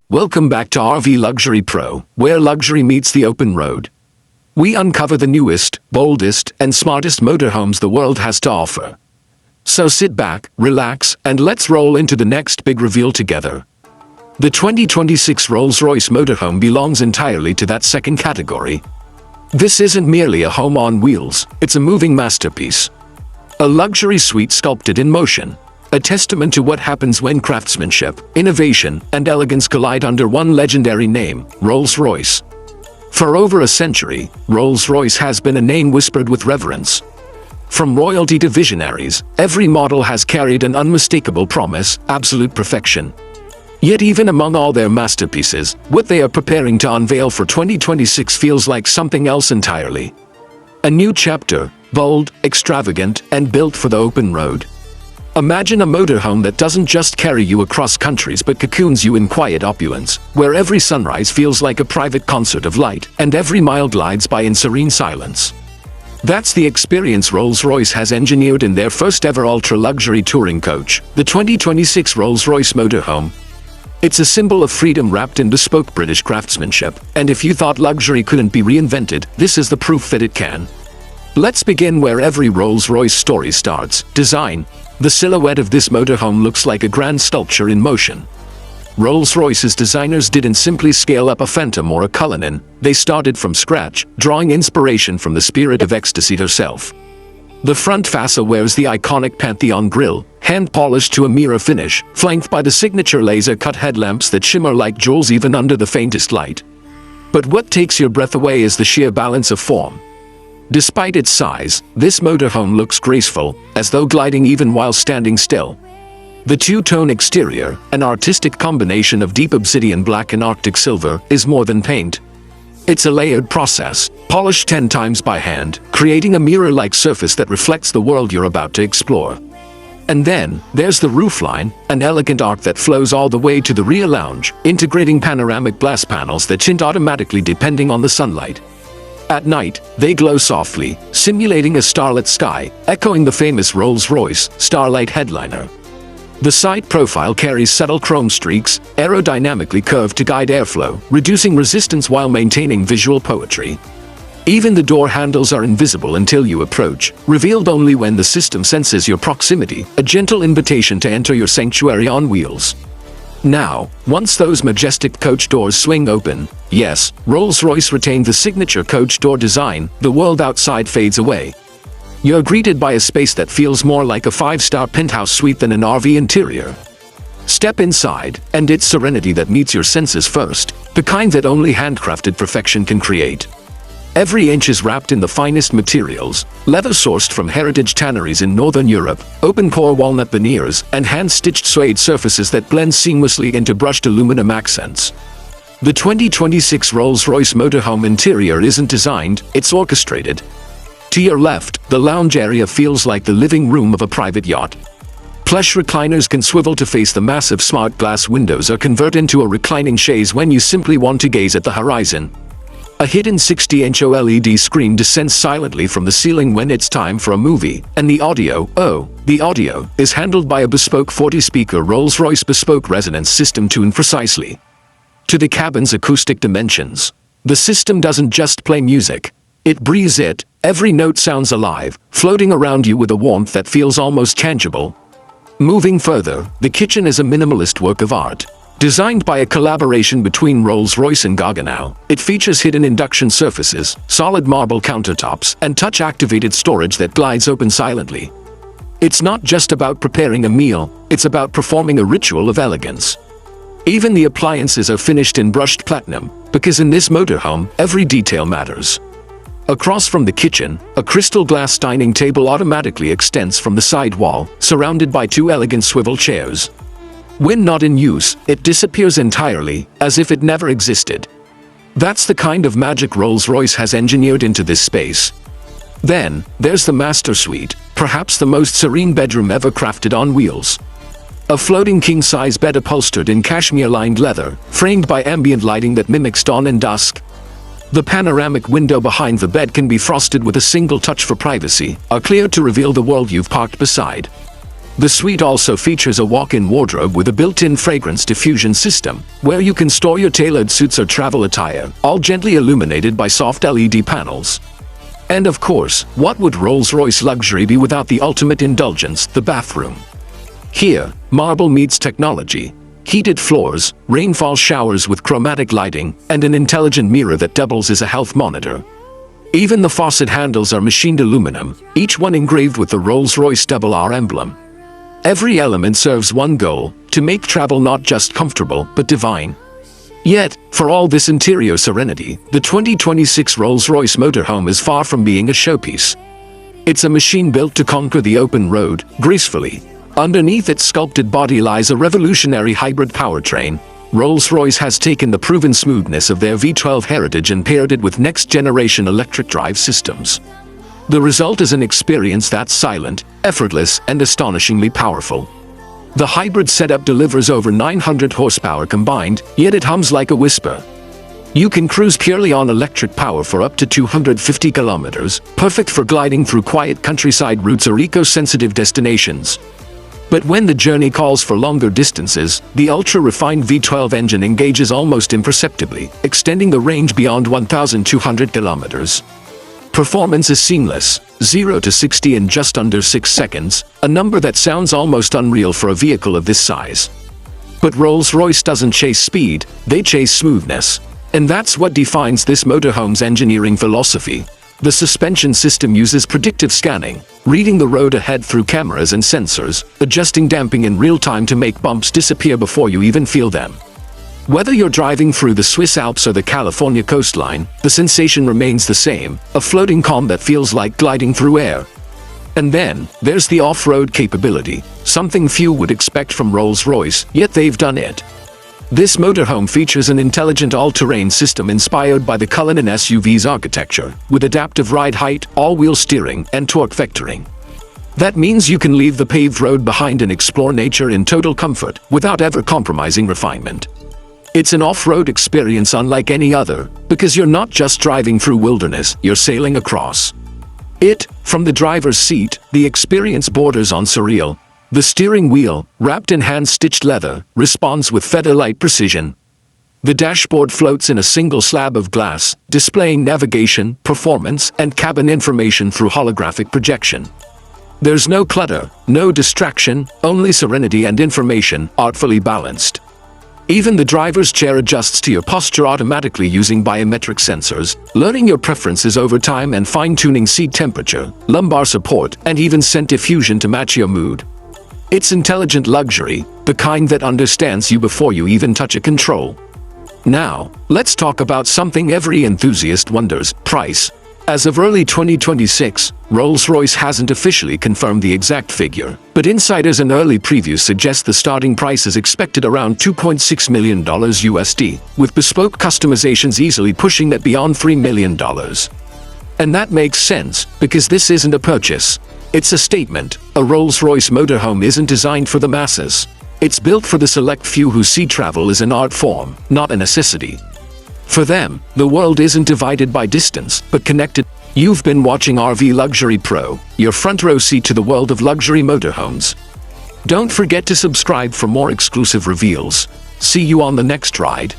Welcome back to RV Luxury Pro, where luxury meets the open road. We uncover the newest, boldest, and smartest motorhomes the world has to offer. So sit back, relax, and let's roll into the next big reveal together. The 2026 Rolls-Royce Motorhome belongs entirely to that second category. This isn't merely a home on wheels, it's a moving masterpiece. A luxury suite sculpted in motion. A testament to what happens when craftsmanship, innovation, and elegance collide under one legendary name, Rolls-Royce. For over a century, Rolls-Royce has been a name whispered with reverence. From royalty to visionaries, every model has carried an unmistakable promise, absolute perfection. Yet even among all their masterpieces, what they are preparing to unveil for 2026 feels like something else entirely. A new chapter, bold, extravagant, and built for the open road. Imagine a motorhome that doesn't just carry you across countries but cocoons you in quiet opulence, where every sunrise feels like a private concert of light, and every mile glides by in serene silence. That's the experience Rolls-Royce has engineered in their first-ever ultra-luxury touring coach, the 2026 Rolls-Royce Motorhome. It's a symbol of freedom wrapped in bespoke British craftsmanship, and if you thought luxury couldn't be reinvented, this is the proof that it can. Let's begin where every Rolls-Royce story starts, design. The silhouette of this motorhome looks like a grand sculpture in motion. Rolls-Royce's designers didn't simply scale up a Phantom or a Cullinan, they started from scratch, drawing inspiration from the Spirit of Ecstasy herself. The front fascia wears the iconic Pantheon grille, hand-polished to a mirror finish, flanked by the signature laser-cut headlamps that shimmer like jewels even under the faintest light. But what takes your breath away is the sheer balance of form. Despite its size, this motorhome looks graceful, as though gliding even while standing still. The two-tone exterior, an artistic combination of deep obsidian black and Arctic silver, is more than paint. It's a layered process, polished 10 times by hand, creating a mirror-like surface that reflects the world you're about to explore. And then, there's the roofline, an elegant arc that flows all the way to the rear lounge, integrating panoramic glass panels that tint automatically depending on the sunlight. At night, they glow softly, simulating a starlit sky, echoing the famous Rolls-Royce Starlight headliner. The side profile carries subtle chrome streaks, aerodynamically curved to guide airflow, reducing resistance while maintaining visual poetry. Even the door handles are invisible until you approach, revealed only when the system senses your proximity, a gentle invitation to enter your sanctuary on wheels. Now, once those majestic coach doors swing open, yes, Rolls-Royce retained the signature coach door design, the world outside fades away. You're greeted by a space that feels more like a 5-star penthouse suite than an RV interior. Step inside, and it's serenity that meets your senses first, the kind that only handcrafted perfection can create. Every inch is wrapped in the finest materials, leather sourced from heritage tanneries in Northern Europe, open-core walnut veneers, and hand-stitched suede surfaces that blend seamlessly into brushed aluminum accents. The 2026 Rolls-Royce Motorhome interior isn't designed, it's orchestrated. To your left, the lounge area feels like the living room of a private yacht. Plush recliners can swivel to face the massive smart glass windows or convert into a reclining chaise when you simply want to gaze at the horizon. A hidden 60-inch OLED screen descends silently from the ceiling when it's time for a movie, and the audio, is handled by a bespoke 40-speaker Rolls-Royce bespoke resonance system tuned precisely to the cabin's acoustic dimensions. The system doesn't just play music, it breathes it. Every note sounds alive, floating around you with a warmth that feels almost tangible. Moving further, the kitchen is a minimalist work of art. Designed by a collaboration between Rolls-Royce and Gaggenau, it features hidden induction surfaces, solid marble countertops, and touch-activated storage that glides open silently. It's not just about preparing a meal, it's about performing a ritual of elegance. Even the appliances are finished in brushed platinum, because in this motorhome, every detail matters. Across from the kitchen, a crystal glass dining table automatically extends from the side wall, surrounded by 2 elegant swivel chairs. When not in use, it disappears entirely, as if it never existed. That's the kind of magic Rolls-Royce has engineered into this space. Then, there's the master suite, perhaps the most serene bedroom ever crafted on wheels. A floating king-size bed upholstered in cashmere-lined leather, framed by ambient lighting that mimics dawn and dusk. The panoramic window behind the bed can be frosted with a single touch for privacy, or cleared to reveal the world you've parked beside. The suite also features a walk-in wardrobe with a built-in fragrance diffusion system, where you can store your tailored suits or travel attire, all gently illuminated by soft LED panels. And of course, what would Rolls-Royce luxury be without the ultimate indulgence, the bathroom? Here, marble meets technology. Heated floors, rainfall showers with chromatic lighting, and an intelligent mirror that doubles as a health monitor. Even the faucet handles are machined aluminum, each one engraved with the Rolls-Royce RR emblem. Every element serves one goal, to make travel not just comfortable, but divine. Yet, for all this interior serenity, the 2026 Rolls-Royce Motorhome is far from being a showpiece. It's a machine built to conquer the open road, gracefully. Underneath its sculpted body lies a revolutionary hybrid powertrain. Rolls-Royce has taken the proven smoothness of their V12 heritage and paired it with next-generation electric drive systems. The result is an experience that's silent, effortless, and astonishingly powerful. The hybrid setup delivers over 900 horsepower combined, yet it hums like a whisper. You can cruise purely on electric power for up to 250 kilometers, perfect for gliding through quiet countryside routes or eco-sensitive destinations. But when the journey calls for longer distances, the ultra-refined V12 engine engages almost imperceptibly, extending the range beyond 1,200 kilometers. Performance is seamless, 0 to 60 in just under 6 seconds, a number that sounds almost unreal for a vehicle of this size. But Rolls-Royce doesn't chase speed, they chase smoothness. And that's what defines this motorhome's engineering philosophy. The suspension system uses predictive scanning, reading the road ahead through cameras and sensors, adjusting damping in real time to make bumps disappear before you even feel them. Whether you're driving through the Swiss Alps or the California coastline, the sensation remains the same, a floating calm that feels like gliding through air. And then, there's the off-road capability, something few would expect from Rolls-Royce, yet they've done it. This motorhome features an intelligent all-terrain system inspired by the Cullinan SUV's architecture, with adaptive ride height, all-wheel steering, and torque vectoring. That means you can leave the paved road behind and explore nature in total comfort, without ever compromising refinement. It's an off-road experience unlike any other, because you're not just driving through wilderness, you're sailing across it. From the driver's seat, the experience borders on surreal. The steering wheel, wrapped in hand-stitched leather, responds with feather-light precision. The dashboard floats in a single slab of glass, displaying navigation, performance, and cabin information through holographic projection. There's no clutter, no distraction, only serenity and information, artfully balanced. Even the driver's chair adjusts to your posture automatically using biometric sensors, learning your preferences over time and fine-tuning seat temperature, lumbar support, and even scent diffusion to match your mood. It's intelligent luxury, the kind that understands you before you even touch a control. Now, let's talk about something every enthusiast wonders: price. As of early 2026, Rolls-Royce hasn't officially confirmed the exact figure, but insiders and early previews suggest the starting price is expected around $2.6 million USD, with bespoke customizations easily pushing that beyond $3 million. And that makes sense, because this isn't a purchase. It's a statement. A Rolls-Royce motorhome isn't designed for the masses. It's built for the select few who see travel as an art form, not a necessity. For them, the world isn't divided by distance, but connected. You've been watching RV Luxury Pro, your front row seat to the world of luxury motorhomes. Don't forget to subscribe for more exclusive reveals. See you on the next ride.